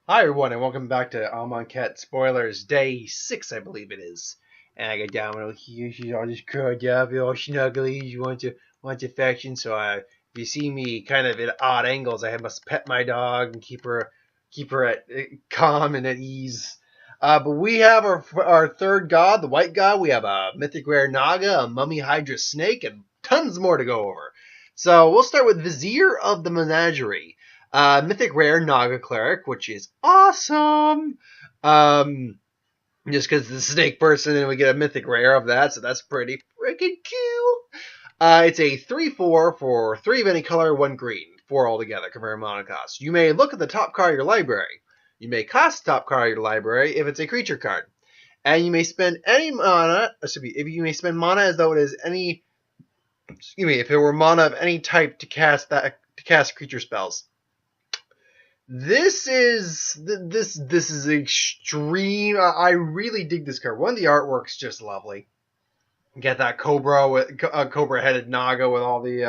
Hi everyone, and welcome back to Amonkhet Spoilers, day 6, I believe it is. And I get down with here, she's all just curled up, all snuggly, she wants affection, so if you see me kind of at odd angles, I must pet my dog and keep her at calm and at ease. But we have our third god, the white god. We have a mythic rare Naga, a mummy Hydra snake, and tons more to go over. So we'll start with Vizier of the Menagerie. Mythic Rare Naga Cleric, which is awesome. Just because the snake person, and we get a Mythic Rare of that, so that's pretty freaking cool. It's a 3/4 for 3 of any color, 1 green. 4 altogether, converting mana cost. You may look at the top card of your library. You may cast the top card of your library if it's a creature card. And you may spend any mana, you may spend mana as though it is any, if it were mana of any type to cast creature spells. This is extreme. I really dig this card. One of the artwork's just lovely. You get that cobra with cobra-headed Naga with all the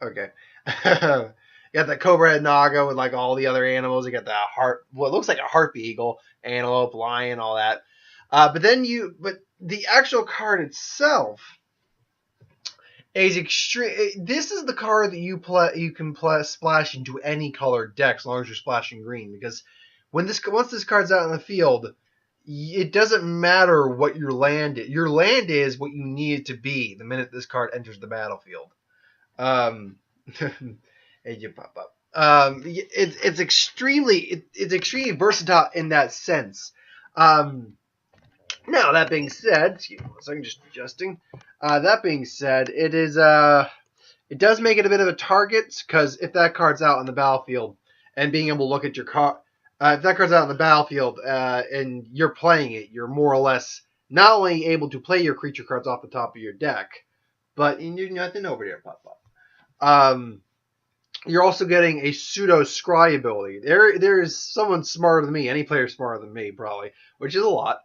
okay. You got that cobra-headed Naga with like all the other animals. You got that what looks like a harpy eagle, antelope, lion, all that. But the actual card itself is extreme. This is the card that you can splash into any colored deck as long as you're splashing green. Because once this card's out in the field, it doesn't matter what your land is. Your land is what you need it to be the minute this card enters the battlefield. And you pop up. It's extremely versatile in that sense. Now, that being said, excuse me 1 second, just adjusting. That being said, it does make it a bit of a target, because if that card's out on the battlefield and being able to look at your card, if that card's out on the battlefield and you're playing it, you're more or less not only able to play your creature cards off the top of your deck, but you're nothing over there, pop up. You're also getting a pseudo scry ability. There is someone smarter than me, any player smarter than me probably, which is a lot,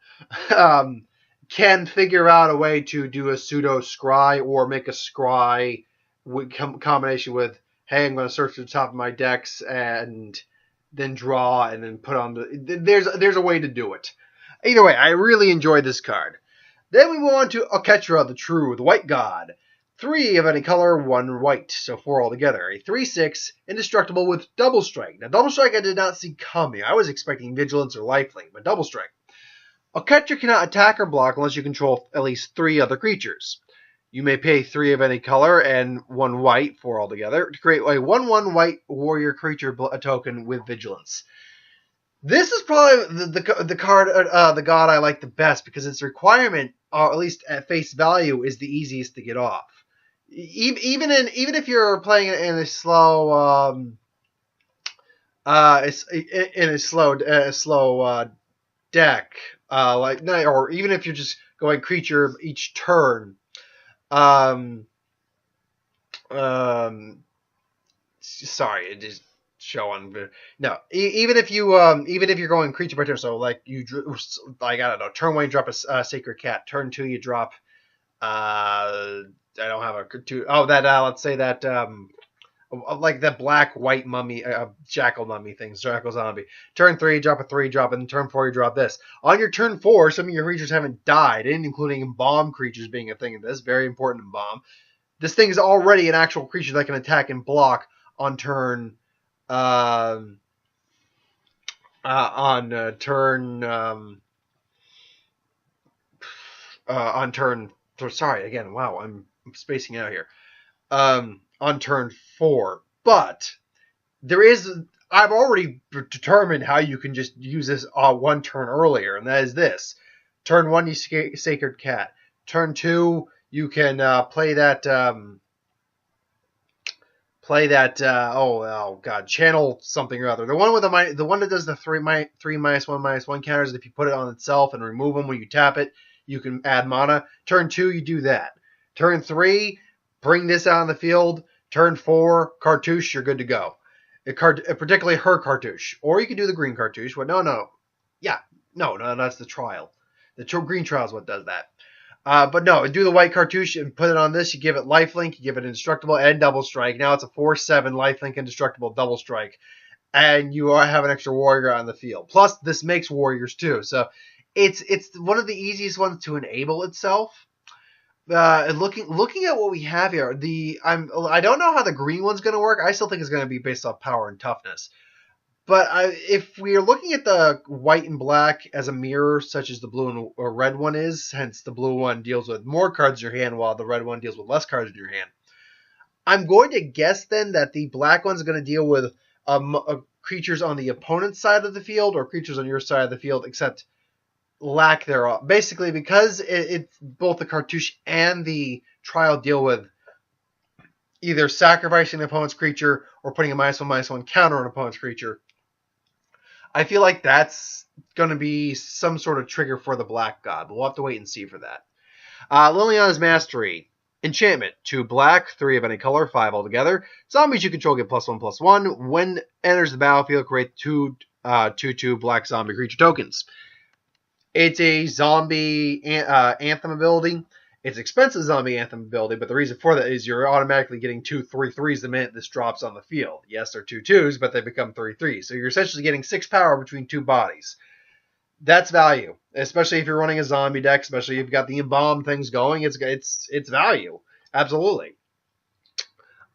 can figure out a way to do a pseudo scry or make a scry with combination with, hey, I'm going to search to the top of my decks and then draw and then put on there's a way to do it. Either way, I really enjoyed this card. Then we move on to Oketra, the white god. 3 of any color, 1 white, so 4 altogether. A 3/6, indestructible with double strike. Now, double strike I did not see coming. I was expecting vigilance or lifelink, but double strike. Oketra cannot attack or block unless you control at least 3 other creatures. You may pay 3 of any color and 1 white, 4 altogether, to create a 1/1 white warrior creature token with vigilance. This is probably the card, the god I like the best, because its requirement, at least at face value, is the easiest to get off. Even if you're playing it in a slow deck, or even if you're just going creature each turn, sorry, it just showing. No, even if you're going creature by turn, so like I don't know, turn 1 you drop a sacred cat, turn 2 you drop I don't have a two. Oh, that let's say that like that black-white mummy, jackal mummy thing, jackal zombie. Turn 3, drop a 3-drop, and turn 4 you drop this. On your turn 4, some of your creatures haven't died, including bomb creatures being a thing in this. Very important in bomb. This thing is already an actual creature that can attack and block on turn. On turn. Sorry again. Wow, I'm spacing out here. On turn 4, but I've already determined how you can just use this 1 turn earlier, and that is this. Turn 1 you sacred cat. Turn 2 you can play that channel something or other. The one that does the 3/3/1/1 counters. If you put it on itself and remove them when you tap it, you can add mana. Turn 2 you do that. Turn 3 bring this out on the field. Turn 4 cartouche, you're good to go. Particularly her cartouche, or you can do the green cartouche. Well, no, that's the trial. The green trial is what does that. But no, do the white cartouche and put it on this. You give it lifelink, you give it indestructible and double strike. Now it's a 4/7 lifelink indestructible double strike. and you have an extra warrior on the field. Plus, this makes warriors too, so it's one of the easiest ones to enable itself. Looking at what we have here, I don't know how the green one's going to work. I still think it's going to be based off power and toughness. But if we are looking at the white and black as a mirror, such as the blue and red one is, hence the blue one deals with more cards in your hand, while the red one deals with less cards in your hand. I'm going to guess then that the black one's going to deal with creatures on the opponent's side of the field or creatures on your side of the field, except lack thereof. Basically, because it's both the cartouche and the trial deal with either sacrificing an opponent's creature or putting a -1/-1 counter on an opponent's creature. I feel like that's going to be some sort of trigger for the black god. We'll have to wait and see for that. Liliana's Mastery. Enchantment. 2 black, 3 of any color, 5 altogether. Zombies you control get +1/+1. When enters the battlefield, create 2/2 black zombie creature tokens. It's a zombie anthem ability. It's expensive zombie anthem ability, but the reason for that is you're automatically getting 2 3/3s the minute this drops on the field. Yes, they're 2/2s, but they become 3/3s. So you're essentially getting 6 power between 2 bodies. That's value, especially if you're running a zombie deck, especially if you've got the embalm things going. It's value, absolutely.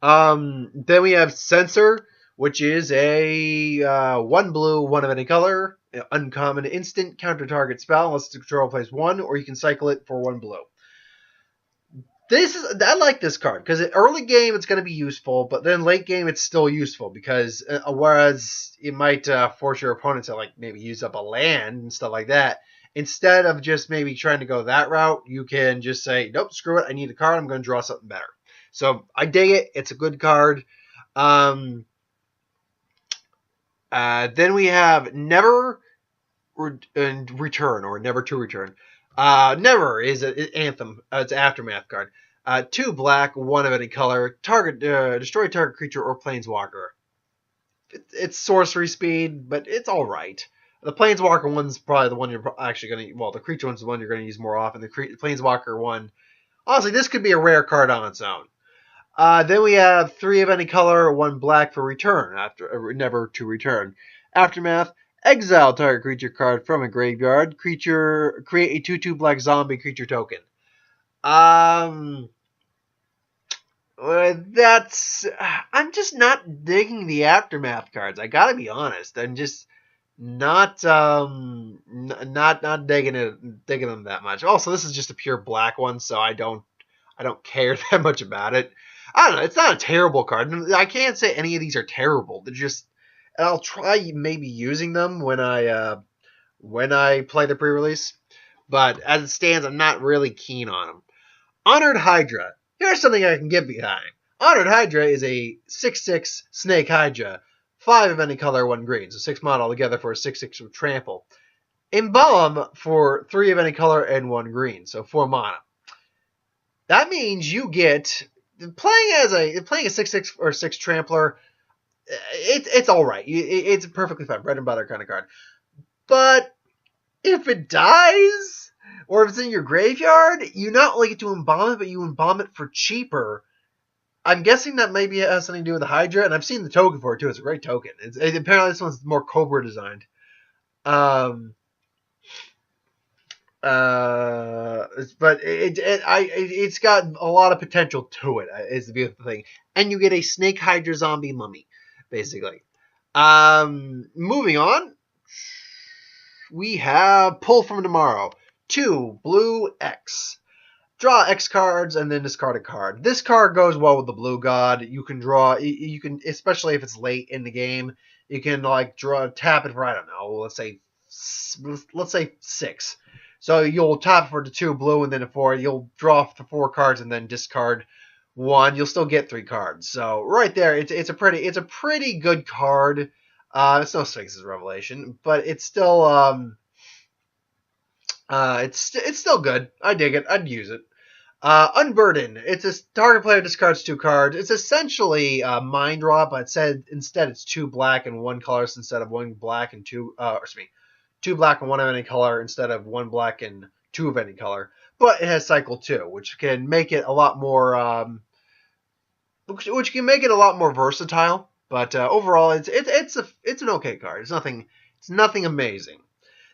Then we have Censor, which is a 1 blue, 1 of any color, uncommon instant, counter target spell unless the controller plays 1, or you can cycle it for 1 blue. I like this card because early game it's going to be useful, but then late game it's still useful because whereas it might force your opponent to like maybe use up a land and stuff like that, instead of just maybe trying to go that route, you can just say, nope, screw it, I need a card, I'm going to draw something better. So I dig it. It's a good card. Then we have Never Return or Never to Return. Never is an anthem. It's an aftermath card. 2 black, 1 of any color. Destroy target creature or planeswalker. It's sorcery speed, but it's all right. The planeswalker one's probably the one you're actually going to. Well, the creature one's the one you're going to use more often. The planeswalker one, honestly, this could be a rare card on its own. Then we have 3 of any color, 1 black for return. Never to Return. Aftermath. Exile target creature card from a graveyard. Create a 2/2 black zombie creature token. I'm just not digging the Aftermath cards. I gotta be honest. I'm just not digging them that much. Also, this is just a pure black one, so I don't care that much about it. I don't know. It's not a terrible card. I can't say any of these are terrible. They're just. And I'll try maybe using them when I play the pre-release. But as it stands, I'm not really keen on them. Honored Hydra. Here's something I can get behind. Honored Hydra is a 6/6 Snake Hydra. 5 of any color, 1 green. So 6 mana altogether for a 6/6 with trample. Embalm for 3 of any color and 1 green. So 4 mana. That means you get playing a 6/6 or 6 trampler. It's all right. It's perfectly fine. Bread and butter kind of card. But if it dies, or if it's in your graveyard, you not only get to embalm it, but you embalm it for cheaper. I'm guessing that maybe it has something to do with the Hydra, and I've seen the token for it too. It's a great token. Apparently this one's more Cobra designed. But it's got a lot of potential to it. Is the beautiful thing, and you get a Snake Hydra zombie mummy. Basically. Moving on, we have Pull from Tomorrow. 2 blue X. Draw X cards and then discard a card. This card goes well with the blue god. You can draw, especially if it's late in the game, you can tap it for, I don't know, let's say 6. So you'll tap for the 2 blue and then a 4. You'll draw the 4 cards and then discard 1, you'll still get 3 cards. So right there, it's a pretty good card. It's no Sphinx's Revelation, but it's still it's still good. I dig it. I'd use it. Unburden. It's a target player discards 2 cards. It's essentially Mind Drop, but instead it's 2 black and 1 colors instead of 1 black and 2 black and 1 of any color instead of 1 black and 2 of any color. But it has cycle 2, which can make it a lot more versatile. But overall, it's an okay card. It's nothing amazing.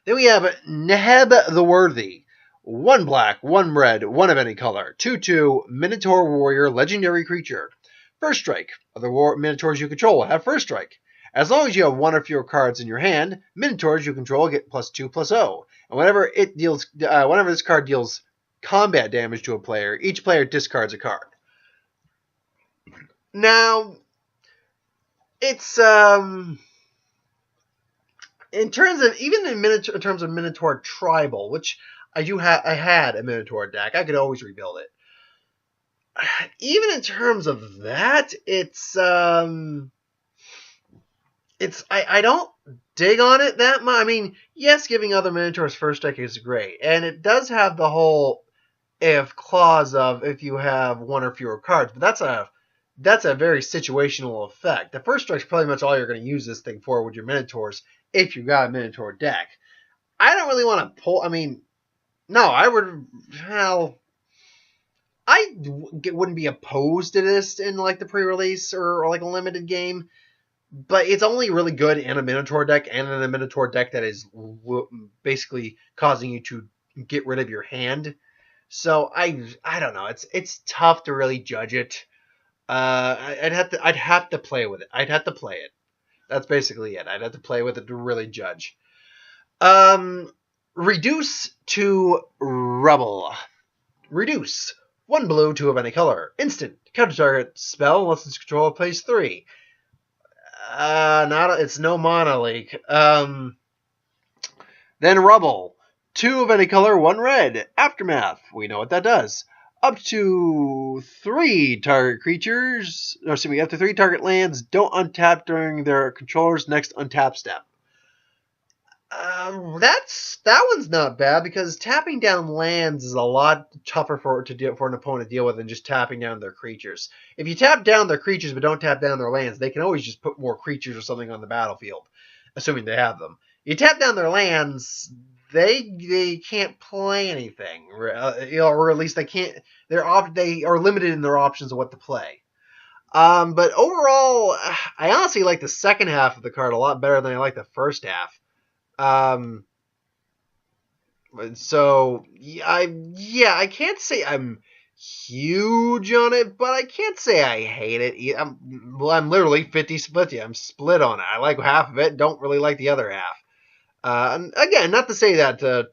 Then we have Neheb the Worthy. 1 black, 1 red, 1 of any color. 2/2 Minotaur Warrior legendary creature. First strike. Other Minotaurs you control have first strike. As long as you have 1 or fewer cards in your hand, Minotaurs you control get +2/+0. And whenever this card deals combat damage to a player, each player discards a card. Now, it's in terms of in terms of Minotaur Tribal, which I had a Minotaur deck. I could always rebuild it. Even in terms of that, I don't dig on it that much. I mean, yes, giving other Minotaurs first strike is great, and it does have the whole clause of if you have 1 or fewer cards, but that's a very situational effect. The first strike's pretty much all you're going to use this thing for with your Minotaurs if you've got a Minotaur deck. I don't really want to pull. I mean, no, I would. Well, I wouldn't be opposed to this in like the pre-release or like a limited game, but it's only really good in a Minotaur deck and in a Minotaur deck that is basically causing you to get rid of your hand. So I don't know. It's tough to really judge it. I'd have to play with it. I'd have to play it. That's basically it. I'd have to play with it to really judge. Reduce to Rubble. Reduce. 1 blue, 2 of any color. Instant. Counter target spell unless its controller plays 3. It's no mana leak. Then Rubble. 2 of any color, 1 red. Aftermath. We know what that does. Up to 3 target creatures, up to 3 target lands don't untap during their controller's next untap step. That one's not bad because tapping down lands is a lot tougher for an opponent to deal with than just tapping down their creatures. If you tap down their creatures but don't tap down their lands, they can always just put more creatures or something on the battlefield, assuming they have them. You tap down their lands, they can't play anything, or at least they can't. They are limited in their options of what to play. But overall, I honestly like the second half of the card a lot better than I like the first half. So I can't say I'm huge on it, but I can't say I hate it. I'm literally 50-50. I'm split on it. I like half of it, don't really like the other half. And again, not to say that the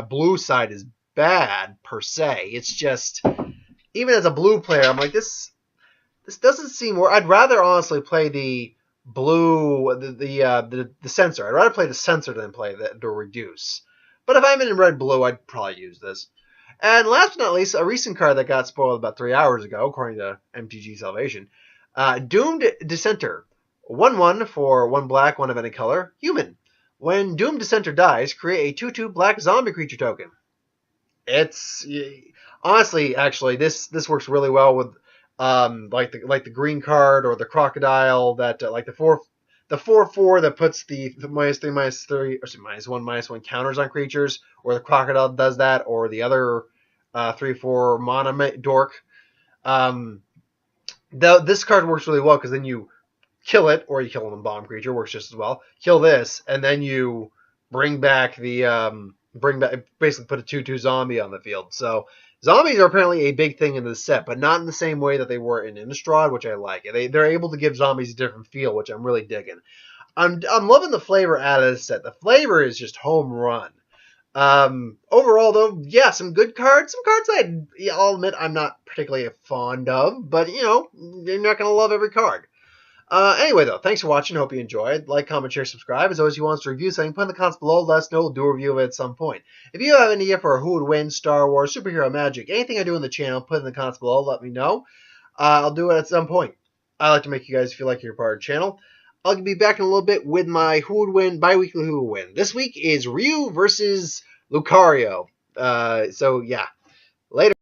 blue side is bad per se. It's just, even as a blue player, I'm like, this doesn't seem. I'd rather honestly play the blue, the sensor. I'd rather play the sensor than play the reduce. But if I'm in red blue, I'd probably use this. And last but not least, a recent card that got spoiled about 3 hours ago, according to MTG Salvation, Doomed Dissenter. 1/1 for 1 black, 1 of any color. Human. When Doomed Dissenter dies, create a 2/2 black zombie creature token. It's honestly, actually, this works really well with like the green card or the crocodile that like the 4/4 that puts the -3/-3 or -1/-1 counters on creatures, or the crocodile does that, or the other 3/4 mana dork. This card works really well because then you kill it, or you kill an bomb creature, works just as well. Kill this, and then you bring back basically put a 2/2 zombie on the field. So zombies are apparently a big thing in this set, but not in the same way that they were in Innistrad, which I like. They're able to give zombies a different feel, which I'm really digging. I'm loving the flavor out of this set. The flavor is just home run. Overall, though, yeah, some good cards. Some cards I'll admit I'm not particularly fond of, but you're not going to love every card. Anyway, though, thanks for watching. Hope you enjoyed. Like, comment, share, subscribe. As always, if you want us to review something, put in the comments below. Let us know. We'll do a review of it at some point. If you have an idea for who would win, Star Wars, superhero magic, anything I do in the channel, put it in the comments below. Let me know. I'll do it at some point. I like to make you guys feel like you're part of the channel. I'll be back in a little bit with my who would win, bi-weekly who would win. This week is Ryu versus Lucario. So, yeah. Later.